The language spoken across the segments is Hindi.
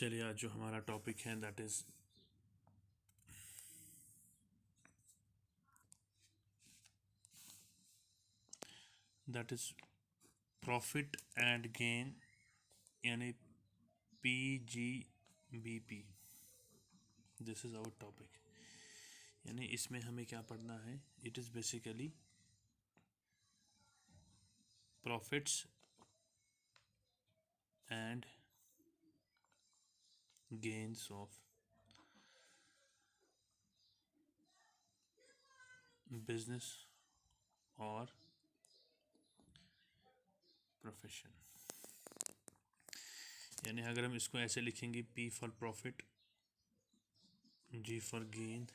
चलिए आज जो हमारा टॉपिक है that is profit and gain यानी PGBP। This is our topic. यानी इसमें हमें क्या पढ़ना है? It is basically profits and gains of business और प्रोफेशन। यानी अगर हम इसको ऐसे लिखेंगे, P for profit, G for gain,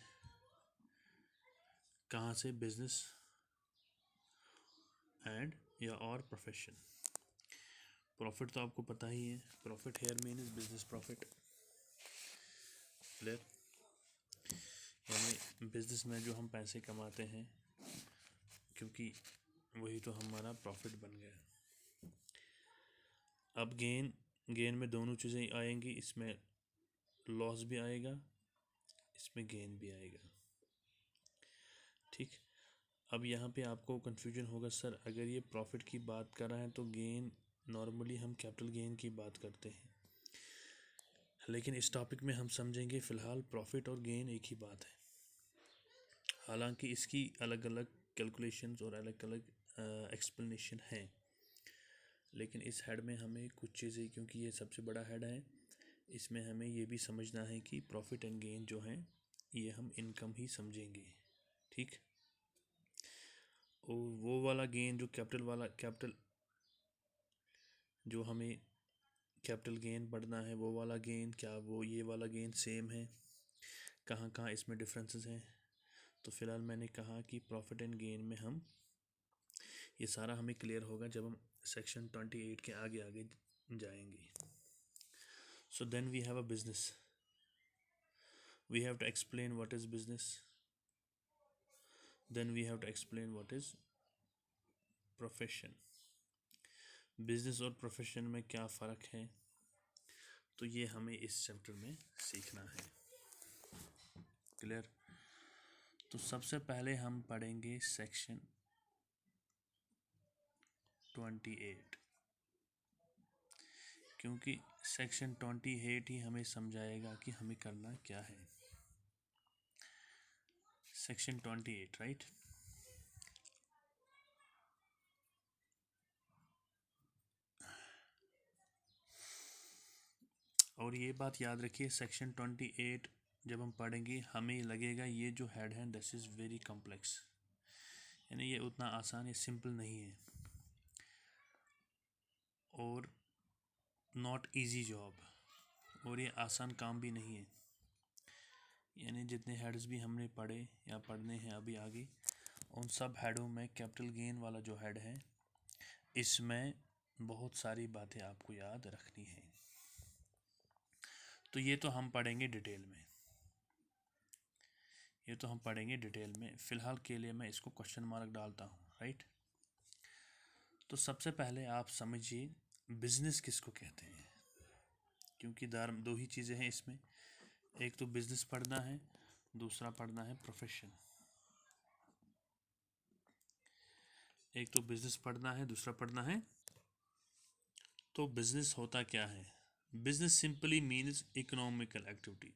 कहाँ से? बिजनेस एंड या और प्रोफेशन। प्रॉफिट तो आपको पता ही है, profit here means business profit. Clear? यानी बिजनेस में जो हम पैसे कमाते हैं, क्योंकि वही तो हमारा प्रॉफिट बन गया। अब गेन में दोनों चीज़ें आएंगी, इसमें लॉस भी आएगा, इसमें गेन भी आएगा। ठीक। अब यहाँ पे आपको कन्फ्यूजन होगा, सर अगर ये प्रॉफिट की बात कर रहा है तो गेन, नॉर्मली हम कैपिटल गेन की बात करते हैं, लेकिन इस टॉपिक में हम समझेंगे फ़िलहाल प्रॉफिट और गेन एक ही बात है। हालांकि इसकी अलग अलग कैलकुलेशंस और अलग अलग एक्सप्लेनेशन हैं, लेकिन इस हेड में हमें कुछ चीज़ें, क्योंकि ये सबसे बड़ा हेड है, इसमें हमें ये भी समझना है कि प्रॉफिट एंड गेन जो हैं ये हम इनकम ही समझेंगे। ठीक। और वो वाला गेन जो कैपिटल जो हमें कैपिटल गेन पढ़ना है, वो वाला गेन, क्या वो ये वाला गेन सेम है? कहाँ कहाँ इसमें डिफरेंसेस हैं? तो फ़िलहाल मैंने कहा कि प्रॉफिट एंड गेन में हम ये सारा हमें क्लियर होगा जब हम सेक्शन 28 के आगे आगे जाएंगे। So then we have a business, we have to explain what is business, then we have to explain what is profession. Business और प्रोफेशन में क्या फ़र्क है, तो ये हमें इस चैप्टर में सीखना है। क्लियर? तो सबसे पहले हम पढ़ेंगे सेक्शन 28, क्योंकि सेक्शन 28 ही हमें समझाएगा कि हमें करना क्या है। Section 28, right? और ये बात याद रखिए, सेक्शन 28 जब हम पढ़ेंगे हमें लगेगा ये जो हेड है दिस इज़ वेरी कॉम्प्लेक्स, यानी ये उतना आसान, ये सिंपल नहीं है और नॉट इजी जॉब, और ये आसान काम भी नहीं है। यानी जितने हेड्स भी हमने पढ़े या पढ़ने हैं अभी आगे, उन सब हेडों में कैपिटल गेन वाला जो हेड है, इसमें बहुत सारी बातें आपको याद रखनी है। तो ये तो हम पढ़ेंगे डिटेल में, ये तो हम पढ़ेंगे डिटेल में। फ़िलहाल के लिए मैं इसको क्वेश्चन मार्क डालता हूँ, राइट? तो सबसे पहले आप समझिए बिजनेस किसको कहते हैं, क्योंकि दो ही चीज़ें हैं इसमें, एक तो बिजनेस पढ़ना है, दूसरा पढ़ना है प्रोफेशन। एक तो बिजनेस पढ़ना है, दूसरा पढ़ना है। तो बिजनेस होता क्या है? Business simply means economical activity.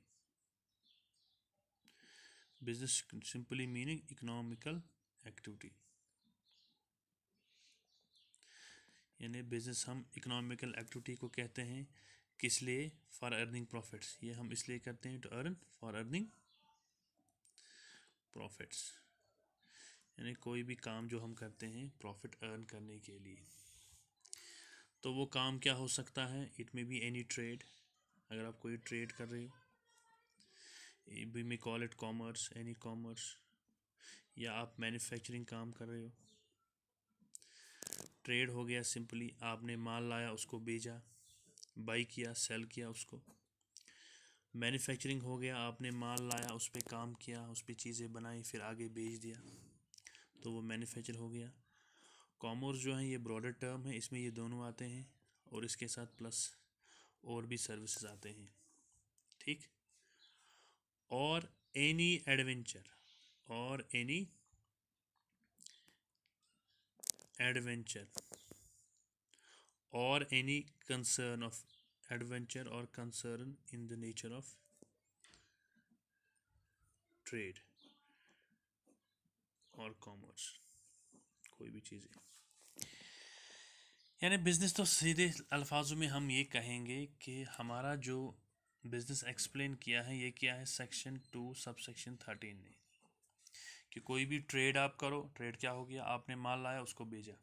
Business simply meaning economical activity, यानी बिजनेस हम इकोनॉमिकल एक्टिविटी को कहते हैं। किस लिए? For earning profits. ये हम इसलिए करते हैं to earn, for earning profits, यानी कोई भी काम जो हम करते हैं प्रॉफिट अर्न करने के लिए। तो वो काम क्या हो सकता है? It may be any trade, अगर आप कोई ट्रेड कर रहे हो, we may call it commerce, any commerce, या आप मैन्युफैक्चरिंग काम कर रहे हो। ट्रेड हो गया सिंपली आपने माल लाया, उसको बेचा, बाई किया, सेल किया उसको। मैन्युफैक्चरिंग हो गया आपने माल लाया, उस पर काम किया, उस पर चीज़ें बनाई, फिर आगे बेच दिया, तो वो मैन्युफैक्चर हो गया। कॉमर्स जो है ये ब्रॉडर टर्म है, इसमें ये दोनों आते हैं और इसके साथ प्लस और भी सर्विसेज आते हैं। ठीक, और एनी एडवेंचर, और any adventure, or any concern of adventure or concern in the nature of trade और कॉमर्स, कोई भी चीज़ें। यानी बिज़नेस तो सीधे अल्फाजों में हम ये कहेंगे कि हमारा जो बिज़नेस एक्सप्लेन किया है, ये किया है सेक्शन 2 सब सेक्शन 13 ने, कि कोई भी ट्रेड आप करो, ट्रेड क्या हो गया, आपने माल लाया उसको बेचा।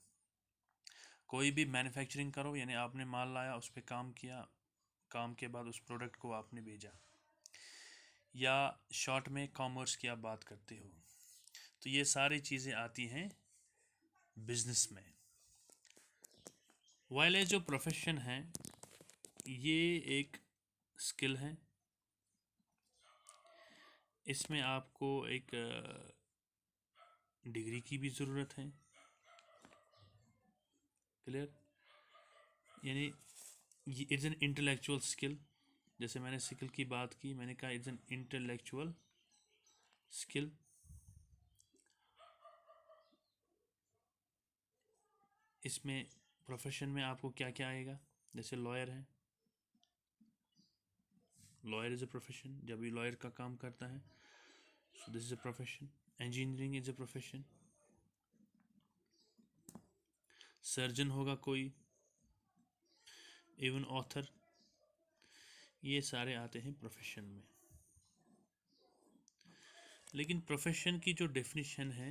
कोई भी मैन्युफैक्चरिंग करो, यानी आपने माल लाया, उस पर काम किया, काम के बाद उस प्रोडक्ट को आपने भेजा, या शॉर्ट में कॉमर्स की आप बात करते हो, तो ये सारी चीज़ें आती हैं बिजनेस में। वाइल जो प्रोफेशन है ये एक स्किल है, इसमें आपको एक डिग्री की भी ज़रूरत है, क्लियर, यानी इट्स एन इंटेलेक्चुअल स्किल। जैसे मैंने स्किल की बात की, मैंने कहा इट्स एन इंटेलेक्चुअल स्किल। इसमें प्रोफेशन में आपको क्या क्या आएगा, जैसे लॉयर है, लॉयर इज़ अ प्रोफेशन, जब ये लॉयर का काम करता है, सो this is a profession. Engineering is a profession, surgeon होगा कोई, इवन ऑथर, ये सारे आते हैं प्रोफेशन में। लेकिन प्रोफेशन की जो डेफिनेशन है,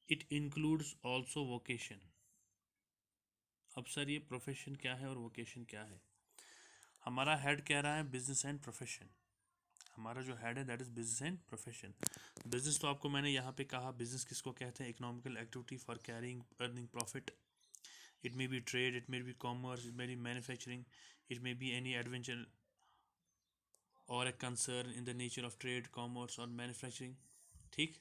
इट इंक्लूड्स आल्सो वोकेशन। अब सर ये प्रोफेशन क्या है और वोकेशन क्या है? हमारा हेड कह रहा है बिजनेस एंड प्रोफेशन, हमारा जो हेड है that is business and profession. Business तो आपको मैंने यहाँ पे कहा, बिजनेस किसको कहते हैं, economical activity for carrying earning profit. It may be trade, it may be commerce, it may be manufacturing, it may be any adventure और a concern in the nature of trade, commerce और मैन्युफैक्चरिंग, ठीक।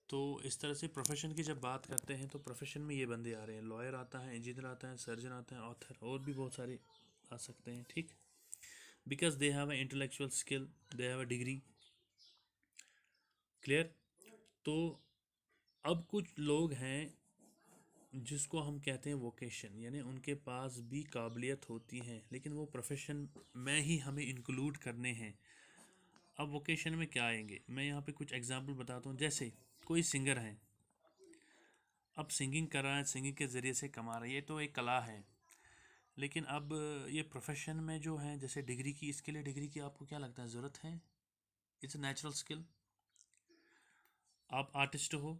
तो इस तरह से प्रोफेशन की जब बात करते हैं तो प्रोफेशन में ये बंदे आ रहे हैं, लॉयर आता है, इंजीनियर आता है, सर्जन आता है, ऑथर, और भी बहुत सारे आ सकते हैं, ठीक, because they have a intellectual skill, they have a degree, clear. तो अब कुछ लोग हैं जिसको हम कहते हैं वोकेशन, यानी उनके पास भी काबिलियत होती है लेकिन वो प्रोफेशन में ही हमें इंक्लूड करने हैं। अब वोकेशन में क्या आएंगे, मैं यहाँ पे कुछ एग्जांपल बताता हूँ। जैसे कोई सिंगर है, अब सिंगिंग कर रहा है, सिंगिंग के ज़रिए से कमा रहा है, ये तो एक कला है, लेकिन अब ये प्रोफेशन में जो है, जैसे डिग्री की, इसके लिए डिग्री की आपको क्या लगता है ज़रूरत है? It's natural skill. आप आर्टिस्ट हो,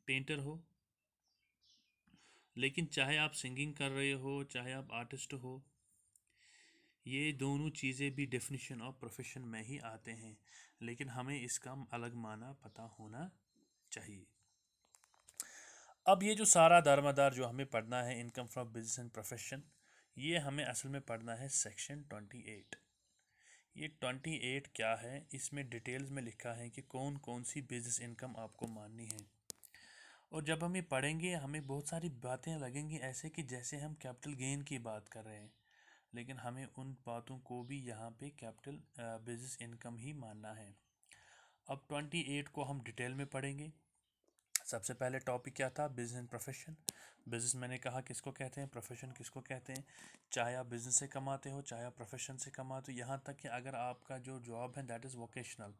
पेंटर हो, लेकिन चाहे आप सिंगिंग कर रहे हो, चाहे आप आर्टिस्ट हो, ये दोनों चीज़ें भी डेफिनेशन ऑफ प्रोफेशन में ही आते हैं, लेकिन हमें इसका अलग माना पता होना चाहिए। अब ये जो सारा दारमदार जो हमें पढ़ना है, income from business and profession, ये हमें असल में पढ़ना है सेक्शन 28। ये 28 क्या है, इसमें डिटेल्स में लिखा है कि कौन कौन सी बिजनेस इनकम आपको माननी है। और जब हम ये पढ़ेंगे हमें बहुत सारी बातें लगेंगी ऐसे कि जैसे हम कैपिटल गेन की बात कर रहे हैं, लेकिन हमें उन बातों को भी यहाँ पे कैपिटल बिजनेस इनकम ही मानना है। अब 28 को हम डिटेल में पढ़ेंगे। सबसे पहले टॉपिक क्या था, बिजनेस एंड प्रोफेशन। बिजनेस मैंने कहा किसको कहते हैं, प्रोफेशन किसको कहते हैं। चाहे आप बिजनेस से कमाते हो, चाहे आप प्रोफेशन से कमाते हो, यहाँ तक कि अगर आपका जो जॉब है that is vocational,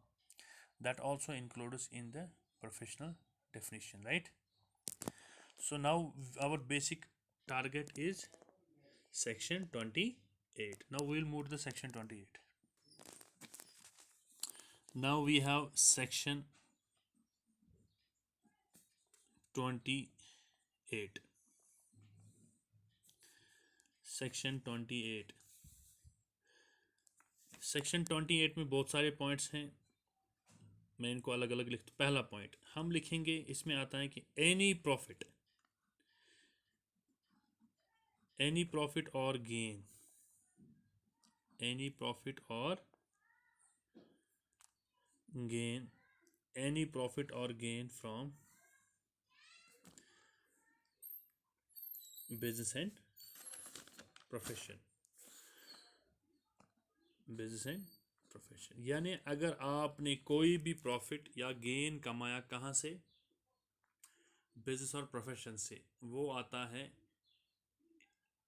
that also includes in the professional definition, right. So now our basic target is section 28. Now we will move to the section 28. Now we have section 28. Section 28. Section 28 में बहुत सारे पॉइंट्स हैं, मैं इनको अलग अलग लिखता हूँ। पहला पॉइंट हम लिखेंगे, इसमें आता है कि एनी प्रॉफिट और गेन, एनी प्रॉफिट और गेन, एनी प्रॉफिट और gain from business and profession. Business and profession. यानी अगर आपने कोई भी प्रॉफिट या गेन कमाया कहाँ से, बिजनेस और प्रोफेशन से, वो आता है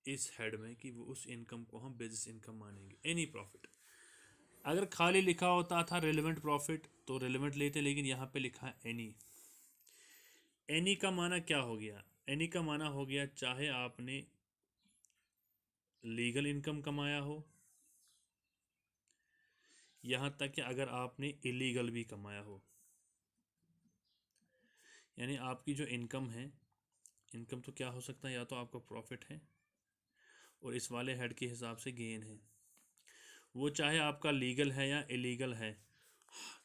इस हेड में कि वो उस इनकम को हम बिजनेस इनकम मानेंगे। एनी प्रॉफिट, अगर खाली लिखा होता था रेलेवेंट प्रॉफिट तो रेलेवेंट लेते, लेकिन यहाँ पे लिखा है एनी। एनी का माना क्या हो गया? एनी का माना हो गया चाहे आपने लीगल इनकम कमाया हो, यहाँ तक कि अगर आपने इलीगल भी कमाया हो। यानी आपकी जो इनकम है, इनकम तो क्या हो सकता है, या तो आपका प्रॉफिट है और इस वाले हेड के हिसाब से गेन है, वो चाहे आपका लीगल है या इलीगल है।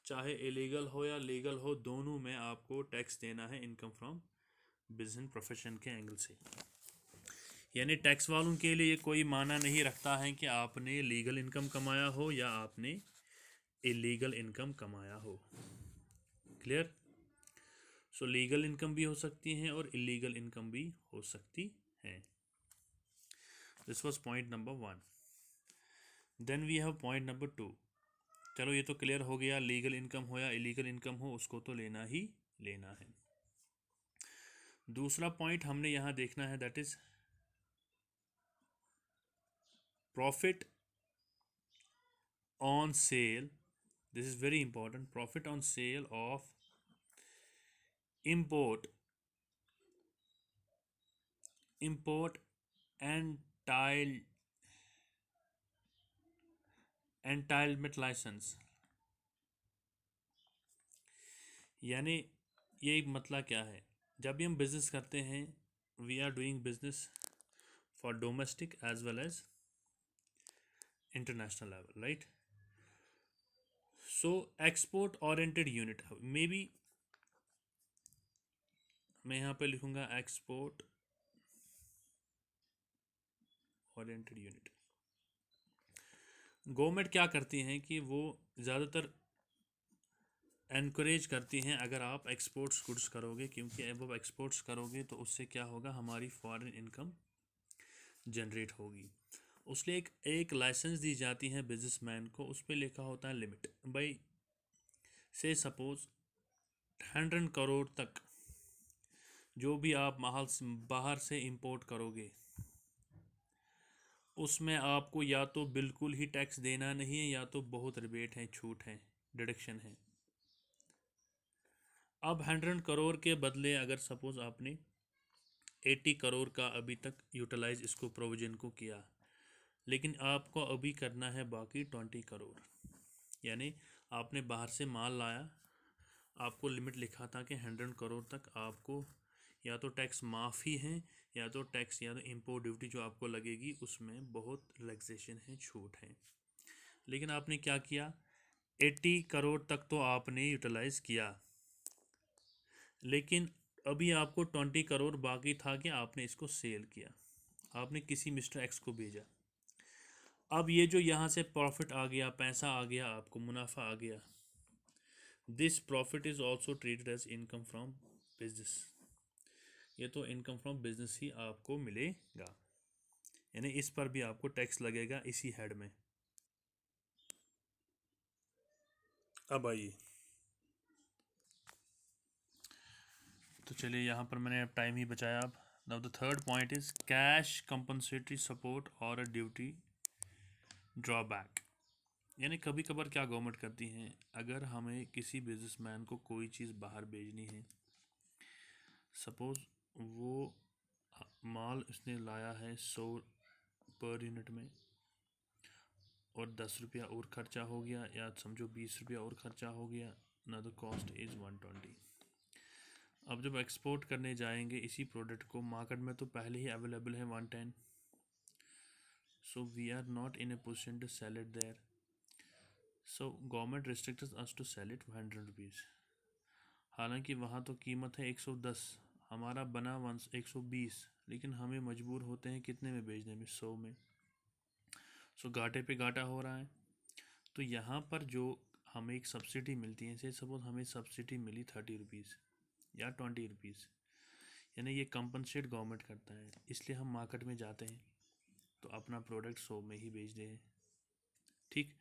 चाहे इलीगल हो या लीगल हो, दोनों में आपको टैक्स देना है इनकम फ्रॉम बिजनेस प्रोफेशन के एंगल से। यानी टैक्स वालों के लिए ये कोई माना नहीं रखता है कि आपने लीगल इनकम कमाया हो या आपने इलीगल इनकम कमाया हो। क्लियर? सो लीगल इनकम भी हो सकती हैं और इलीगल इनकम भी हो सकती है। This was point number 1। Then we have point number 2। चलो ये तो क्लियर हो गया, लीगल इनकम हो या इलीगल इनकम हो उसको तो लेना ही लेना है। दूसरा पॉइंट हमने यहाँ देखना है, that is profit on sale. This is very important. Profit on sale of import entitled entitlement license। यानी ये एक मतलब क्या है, जब भी हम बिजनेस करते हैं, we are doing business for domestic as well as international level, right? So export oriented unit, may be मैं यहाँ पे लिखूंगा एक्सपोर्ट ओरिएंटेड यूनिट। गवर्नमेंट क्या करती हैं कि वो ज़्यादातर एनकरेज करती हैं अगर आप एक्सपोर्ट्स गुड्स करोगे, क्योंकि अब आप एक्सपोर्ट्स करोगे तो उससे क्या होगा, हमारी फॉरेन इनकम जनरेट होगी। उसलिए एक लाइसेंस दी जाती है बिजनेसमैन को, उस पर लिखा होता है लिमिट। भाई से सपोज 100 करोड़ तक जो भी आप बाहर से इंपोर्ट करोगे, उसमें आपको या तो बिल्कुल ही टैक्स देना नहीं है या तो बहुत रिबेट है, छूट है, डिडक्शन है। अब 100 करोड़ के बदले अगर सपोज आपने 80 करोड़ का अभी तक यूटिलाइज इसको प्रोविजन को किया, लेकिन आपको अभी करना है बाकी 20 करोड़। यानी आपने बाहर से माल लाया, आपको लिमिट लिखा था कि 100 करोड़ तक आपको या तो टैक्स माफ़ ही है, या तो टैक्स या तो इम्पोर्ट ड्यूटी जो आपको लगेगी उसमें बहुत रिलैक्सेशन है, छूट है। लेकिन आपने क्या किया, 80 करोड़ तक तो आपने यूटिलाइज किया, लेकिन अभी आपको 20 करोड़ बाकी था कि आपने इसको सेल किया, आपने किसी मिस्टर एक्स को भेजा। अब ये जो यहाँ से प्रॉफिट आ गया, पैसा आ गया, आपको मुनाफा आ गया, this profit is also treated as income from business. ये तो इनकम फ्रॉम बिजनेस ही आपको मिलेगा, यानी इस पर भी आपको टैक्स लगेगा इसी हेड में। अब आइए, तो चलिए यहाँ पर मैंने अब टाइम ही बचाया। अब now the third point is cash compensatory support और अ ड्यूटी ड्रॉबैक। यानी कभी कभार क्या गवर्नमेंट करती हैं, अगर हमें किसी बिजनेसमैन को कोई चीज़ बाहर भेजनी है, सपोज वो माल उसने लाया है 100 पर यूनिट में और 10 रुपया और ख़र्चा हो गया, या समझो 20 रुपया और ख़र्चा हो गया, ना द कॉस्ट इज़ 120। अब जब एक्सपोर्ट करने जाएंगे इसी प्रोडक्ट को, मार्केट में तो पहले ही अवेलेबल है 110, so we are not in a position to sell it there, so government restricts us to sell it 100 rupees. हालांकि वहाँ तो कीमत है 110, हमारा बना 120, लेकिन हमें मजबूर होते हैं कितने में बेचने में, 100 में। सो घाटे पे घाटा हो रहा है। तो यहाँ पर जो हमें एक सब्सिडी मिलती है, से सपोज हमें सब्सिडी मिली 30 रुपीज़ या 20 रुपीज़, यानी ये कंपनसेट गवर्नमेंट करता है, इसलिए हम मार्केट में जाते हैं तो अपना प्रोडक्ट 100 में ही बेच रहे हैं। ठीक।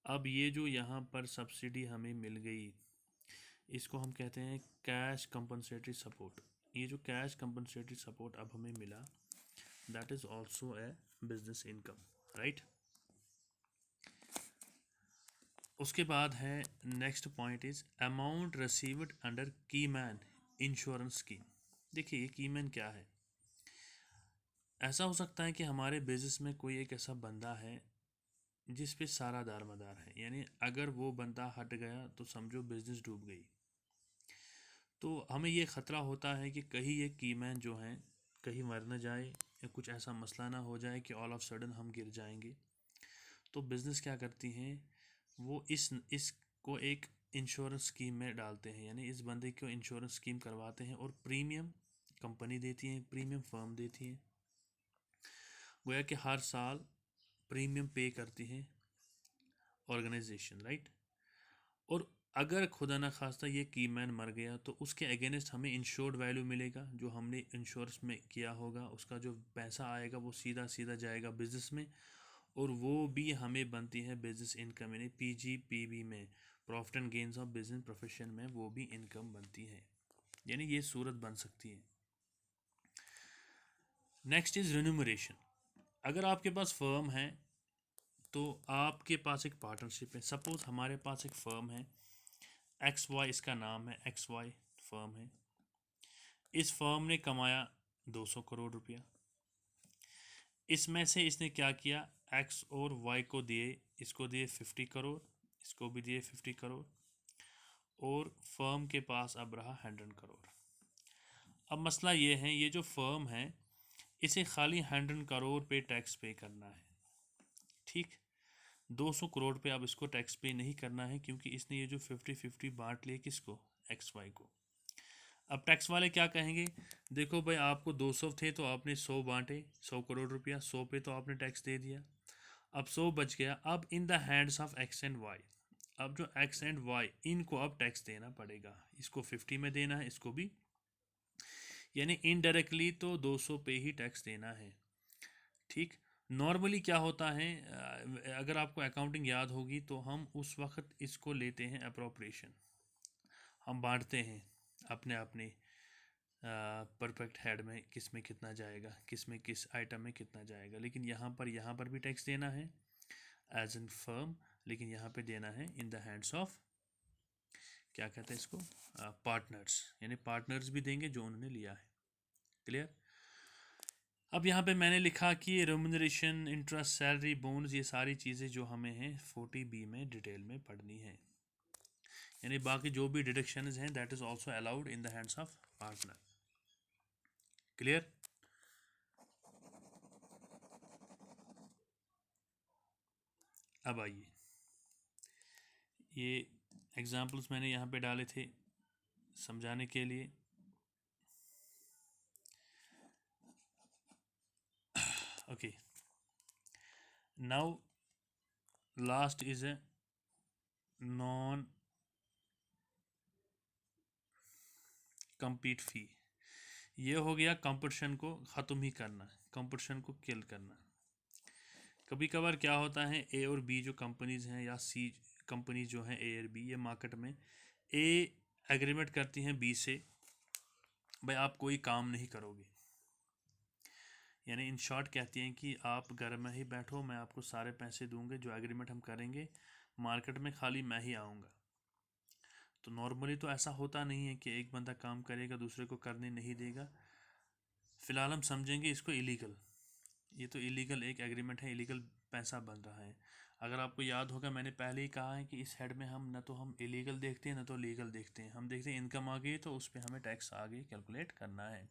अब ये जो यहाँ पर सब्सिडी हमें मिल गई, इसको हम कहते हैं कैश कंपनसेटरी सपोर्ट। ये जो कैश कंपनसेटरी सपोर्ट अब हमें मिला, that is also a business income, right. उसके बाद है next point is amount received under keyman insurance scheme. देखिए ये कीमैन क्या है। ऐसा हो सकता है कि हमारे बिजनेस में कोई एक ऐसा बंदा है जिस पे सारा दारमदार है, यानी अगर वो बंदा हट गया तो समझो बिजनेस डूब गई। तो हमें ये ख़तरा होता है कि कहीं ये कीमैन जो हैं कहीं मर न जाए या कुछ ऐसा मसला ना हो जाए कि ऑल ऑफ सडन हम गिर जाएंगे। तो बिज़नेस क्या करती हैं, वो इसको एक इंश्योरेंस स्कीम में डालते हैं, यानी इस बंदे को इंश्योरेंस स्कीम करवाते हैं और प्रीमियम कंपनी देती है, प्रीमियम फर्म देती है। गोया कि हर साल प्रीमियम पे करती हैं ऑर्गेनाइजेशन, राइट। और अगर खुदा ना खास्ता ये कीमैन मर गया तो उसके अगेंस्ट हमें इंश्योर्ड वैल्यू मिलेगा, जो हमने इंश्योरेंस में किया होगा उसका जो पैसा आएगा वो सीधा सीधा जाएगा बिजनेस में, और वो भी हमें बनती है बिजनेस इनकम, यानी PGPB में, profit and gains of business profession में वो भी इनकम बनती है, यानी ये सूरत बन सकती है। Next is remuneration. अगर आपके पास फर्म है तो आपके पास एक पार्टनरशिप है। सपोज हमारे पास एक फर्म है XY, इसका नाम है XY फर्म है। इस फर्म ने कमाया 200 करोड़ रुपया। इसमें से इसने क्या किया, X और Y को दिए, इसको दिए 50 करोड़, इसको भी दिए 50 करोड़, और फर्म के पास अब रहा 100 करोड़। अब मसला ये है, ये जो फर्म है इसे खाली 100 करोड़ पे टैक्स पे करना है, ठीक। 200 करोड़ पे अब इसको टैक्स पे नहीं करना है, क्योंकि इसने ये जो 50-50 बांट लिए किसको, XY को। अब टैक्स वाले क्या कहेंगे, देखो भाई आपको 200 थे तो आपने 100 बांटे, 100 करोड़ रुपया, 100 पे तो आपने टैक्स दे दिया, अब 100 बच गया। अब in the hands of X and Y, अब जो X एंड Y इनको अब टैक्स देना पड़ेगा, इसको 50 में देना है, इसको भी, यानी इनडायरेक्टली तो 200 पे ही टैक्स देना है, ठीक। नॉर्मली क्या होता है, अगर आपको अकाउंटिंग याद होगी तो हम उस वक्त इसको लेते हैं अप्रोप्रिएशन, हम बांटते हैं अपने अपने परफेक्ट हेड में किस में कितना जाएगा, किस में किस आइटम में कितना जाएगा। लेकिन यहाँ पर भी टैक्स देना है एज एन फर्म, लेकिन यहाँ पे देना है इन द हैंड्स ऑफ, क्या कहते हैं इसको, पार्टनर्स, यानी पार्टनर्स भी देंगे जो उन्होंने लिया है। क्लियर। अब यहाँ पे मैंने लिखा कि रेम्यूनरेशन, इंटरेस्ट, सैलरी, बोनस, ये सारी चीज़ें जो हमें हैं 40B में डिटेल में पढ़नी है, यानी बाकी जो भी डिडक्शंस हैं that is also allowed in the hands of partner. Clear. अब आइए, ये एग्जाम्पल्स मैंने यहाँ पे डाले थे समझाने के लिए। Okay, now last is a non compete fee. ये हो गया कंपटीशन को ख़त्म ही करना, कंपटीशन को किल करना। कभी कभार क्या होता है, A और B जो कंपनीज़ हैं या C कंपनीज जो हैं A और B, ये मार्केट में A एग्रीमेंट करती हैं B से, भाई आप कोई काम नहीं करोगे, यानी इन शॉर्ट कहती हैं कि आप घर में ही बैठो, मैं आपको सारे पैसे दूंगे, जो एग्रीमेंट हम करेंगे मार्केट में खाली मैं ही आऊँगा। तो नॉर्मली तो ऐसा होता नहीं है कि एक बंदा काम करेगा दूसरे को करने नहीं देगा। फ़िलहाल हम समझेंगे इसको इलीगल, ये तो इलीगल एक एग्रीमेंट है, इलीगल पैसा बन रहा है। अगर आपको याद होगा मैंने पहले ही कहा है कि इस हेड में हम न तो हम इलीगल देखते हैं न तो लीगल देखते हैं, हम देखते हैं इनकम आ गई तो उस पर हमें टैक्स आगे कैलकुलेट करना है।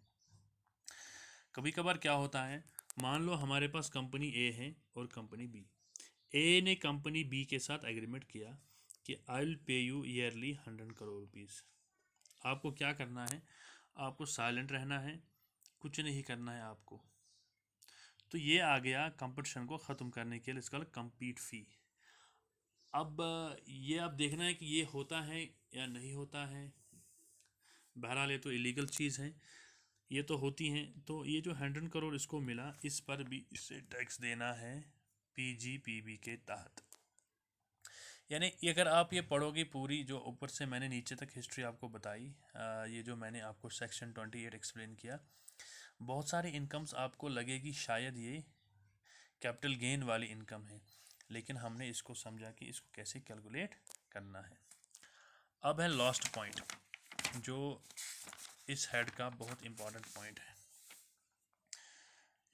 कभी कभार क्या होता है, मान लो हमारे पास कंपनी A है और कंपनी B। A ने कंपनी B के साथ एग्रीमेंट किया कि I will pay you yearly 100 crore rupees. आपको क्या करना है, आपको साइलेंट रहना है, कुछ नहीं करना है आपको। तो ये आ गया कंपटीशन को ख़त्म करने के लिए, इसका कंपीट फ़ी। अब ये आप देखना है कि ये होता है या नहीं होता है। बहरहाल ये तो इलीगल चीज़ है, ये तो होती हैं। तो ये जो 100 करोड़ इसको मिला, इस पर भी इससे टैक्स देना है PGPB के तहत। यानी ये अगर आप ये पढ़ोगे पूरी, जो ऊपर से मैंने नीचे तक हिस्ट्री आपको बताई, ये जो मैंने आपको सेक्शन 28 एक्सप्लेन किया, बहुत सारी इनकम्स आपको लगेगी शायद ये कैपिटल गेन वाली इनकम है, लेकिन हमने इसको समझा कि इसको कैसे कैलकुलेट करना है। अब है लास्ट पॉइंट, जो इस हेड का बहुत इंपॉर्टेंट पॉइंट है।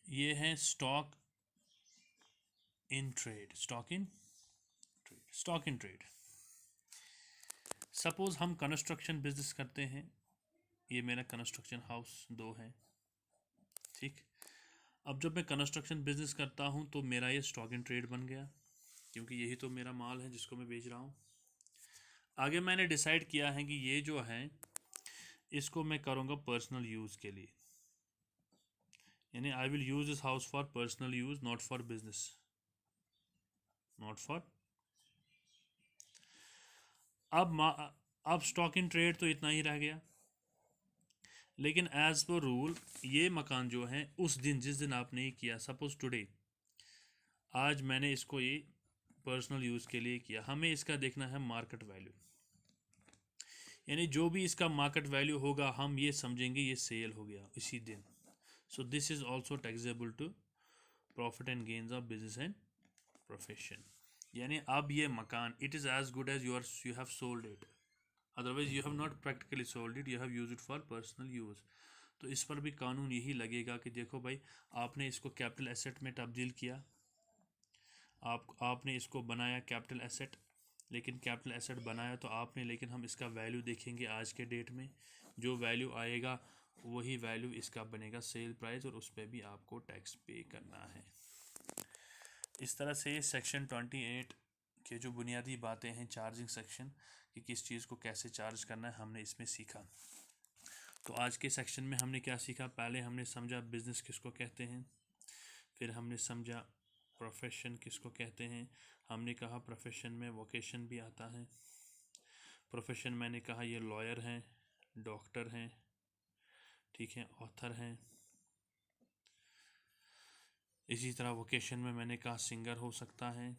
ये है stock in trade. Stock in trade. Suppose हम कंस्ट्रक्शन बिजनेस करते हैं, ये मेरा कंस्ट्रक्शन हाउस 2 है, ठीक। अब जब मैं कंस्ट्रक्शन बिजनेस करता हूँ तो मेरा ये स्टॉक इन ट्रेड बन गया, क्योंकि यही तो मेरा माल है जिसको मैं बेच रहा हूँ। आगे मैंने डिसाइड किया है कि ये जो है इसको मैं करूँगा पर्सनल यूज़ के लिए, यानी I will use this house for personal use, not for business, not for. अब स्टॉक इन ट्रेड तो इतना ही रह गया, लेकिन एज पर रूल ये मकान जो है उस दिन जिस दिन आपने ये किया, सपोज टुडे, आज मैंने इसको ये पर्सनल यूज़ के लिए किया, हमें इसका देखना है मार्केट वैल्यू, यानी जो भी इसका मार्केट वैल्यू होगा हम ये समझेंगे ये सेल हो गया इसी दिन। So this is also taxable to profit and gains of business and profession. यानी अब ये मकान, it is as good as you have sold it, otherwise you have not practically sold it, you have use it for personal use. तो इस पर भी कानून यही लगेगा कि देखो भाई, आपने इसको कैपिटल एसेट में तब्दील किया, आपने इसको बनाया कैपिटल एसेट, लेकिन कैपिटल एसेट बनाया तो आपने, लेकिन हम इसका वैल्यू देखेंगे आज के डेट में, जो वैल्यू आएगा वही वैल्यू इसका बनेगा सेल प्राइस, और उस पर भी आपको टैक्स पे करना है। इस तरह से सेक्शन 28 के जो बुनियादी बातें हैं, चार्जिंग सेक्शन, कि किस चीज़ को कैसे चार्ज करना है, हमने इसमें सीखा। तो आज के सेक्शन में हमने क्या सीखा? पहले हमने समझा बिज़नेस किसको कहते हैं, फिर हमने समझा प्रोफेशन किसको कहते हैं। हमने कहा प्रोफेशन में वोकेशन भी आता है। प्रोफेशन मैंने कहा ये लॉयर हैं, डॉक्टर हैं, ठीक है, ऑथर हैं। इसी तरह वोकेशन में मैंने कहा सिंगर हो सकता है,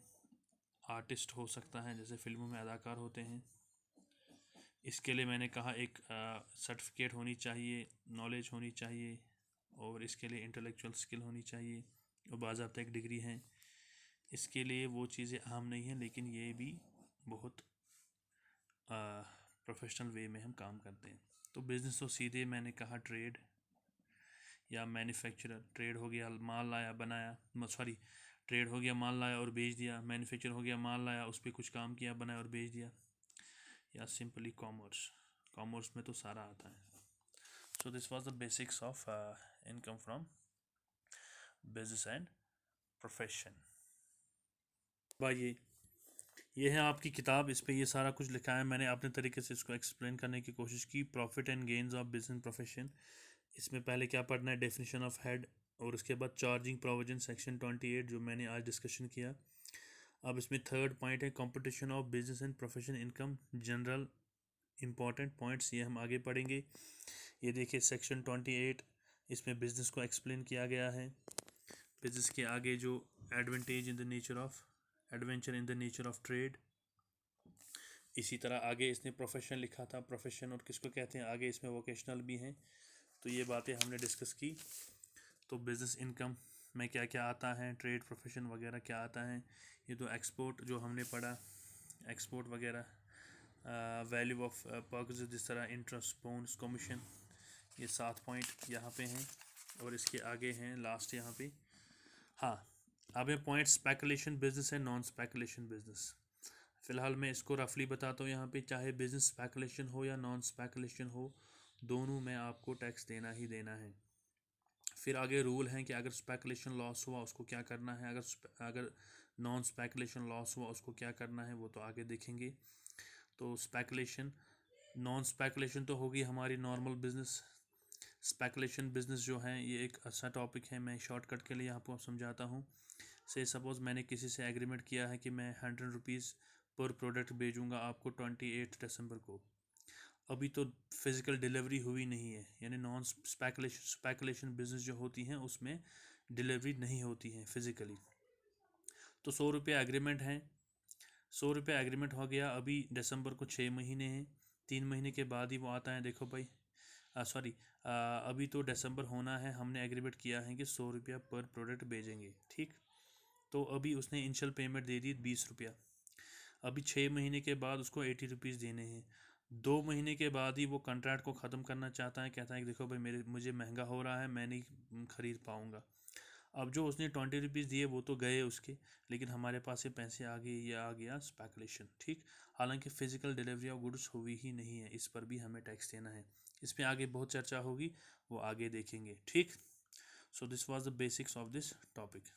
आर्टिस्ट हो सकता है, जैसे फिल्मों में अदाकार होते हैं। इसके लिए मैंने कहा एक सर्टिफिकेट होनी चाहिए, नॉलेज होनी चाहिए, और इसके लिए इंटेलेक्चुअल स्किल होनी चाहिए, और बाज़ाब्ता एक डिग्री है। इसके लिए वो चीज़ें अहम नहीं हैं, लेकिन ये भी बहुत प्रोफेशनल वे में हम काम करते हैं। तो बिज़नेस तो सीधे मैंने कहा ट्रेड या मैन्युफैक्चरर। ट्रेड हो गया माल लाया बनाया, सॉरी, ट्रेड हो गया माल लाया और बेच दिया। मैन्युफैक्चर हो गया माल लाया, उस पर कुछ काम किया, बनाया और बेच दिया। या सिंपली कॉमर्स, कॉमर्स में तो सारा आता है। So this was the basics of income from business and profession. भाई ये है आपकी किताब, इस पे ये सारा कुछ लिखा है। मैंने अपने तरीके से इसको एक्सप्लेन करने की कोशिश की। Profit and gains of business profession, इसमें पहले क्या पढ़ना है, डेफिनेशन ऑफ हेड, और उसके बाद चार्जिंग प्रोविजन सेक्शन 28 जो मैंने आज डिस्कशन किया। अब इसमें थर्ड पॉइंट है competition of business and profession income, general important points, ये हम आगे पढ़ेंगे। ये देखिए सेक्शन 28, इसमें बिजनेस को एक्सप्लेन किया गया है। बिजनेस के आगे जो advantage in the nature of adventure in the nature of trade. इसी तरह आगे इसने प्रोफेशन लिखा था, प्रोफेशन और किसको कहते हैं, आगे इसमें वोकेशनल भी हैं। तो ये बातें हमने डिस्कस की। तो बिज़नेस इनकम में क्या क्या आता है, ट्रेड प्रोफेशन वगैरह क्या आता है। ये तो एक्सपोर्ट जो हमने पढ़ा, एक्सपोर्ट वगैरह, वैल्यू ऑफ पर्क्स, जिस तरह इंटरेस्ट, बोनस, कमीशन, ये 7 पॉइंट यहाँ पे हैं। और इसके आगे हैं लास्ट यहाँ पे। हाँ, अब ये पॉइंट स्पेकुलेशन बिजनेस है, नॉन स्पेकुलेशन बिजनेस। फ़िलहाल मैं इसको रफली बताता हूँ यहाँ पे, चाहे बिजनेस स्पेकुलेशन हो या नॉन स्पेकुलेशन हो, दोनों में आपको टैक्स देना ही देना है। फिर आगे रूल हैं कि अगर स्पेकुलेशन लॉस हुआ उसको क्या करना है, अगर नॉन स्पेकुलेशन लॉस हुआ उसको क्या करना है, वो तो आगे देखेंगे। तो स्पेकुलेशन, नॉन स्पेकुलेशन तो होगी हमारी नॉर्मल बिजनेस। स्पेकुलेशन बिजनेस जो है ये एक अच्छा टॉपिक है, मैं शॉर्टकट के लिए आपको समझाता हूँ। से सपोज़ मैंने किसी से एग्रीमेंट किया है कि मैं 100 रुपीज़ पर प्रोडक्ट भेजूँगा आपको 28 दिसंबर को। अभी तो फिज़िकल डिलीवरी हुई नहीं है, यानी नॉन स्पेकुलेशन बिजनेस जो होती हैं उसमें डिलीवरी नहीं होती है फिज़िकली। तो 100 रुपये एग्रीमेंट है, 100 रुपये एग्रीमेंट हो गया। अभी दिसंबर को 6 महीने हैं, 3 महीने के बाद ही वो आता है। देखो भाई, सॉरी, अभी तो दिसंबर होना है, हमने एग्रीमेंट किया है कि 100 रुपया पर प्रोडक्ट भेजेंगे, ठीक। तो अभी उसने इनिशियल पेमेंट दे दी 20 रुपया। अभी 6 महीने के बाद उसको 80 रुपीज़ देने हैं। 2 महीने के बाद ही वो कॉन्ट्रैक्ट को ख़त्म करना चाहता है, कहता है कि देखो भाई मुझे महंगा हो रहा है, मैं नहीं ख़रीद पाऊँगा। अब जो उसने 20 रुपीज़ दिए वो तो गए उसके, लेकिन हमारे पास ये पैसे आ गए, ये आ गया स्पेकुलेशन, ठीक। हालांकि फ़िज़िकल डिलीवरी ऑफ गुड्स हुई ही नहीं है, इस पर भी हमें टैक्स देना है। इस पर आगे बहुत चर्चा होगी, वो आगे देखेंगे, ठीक। So this was the basics of this topic.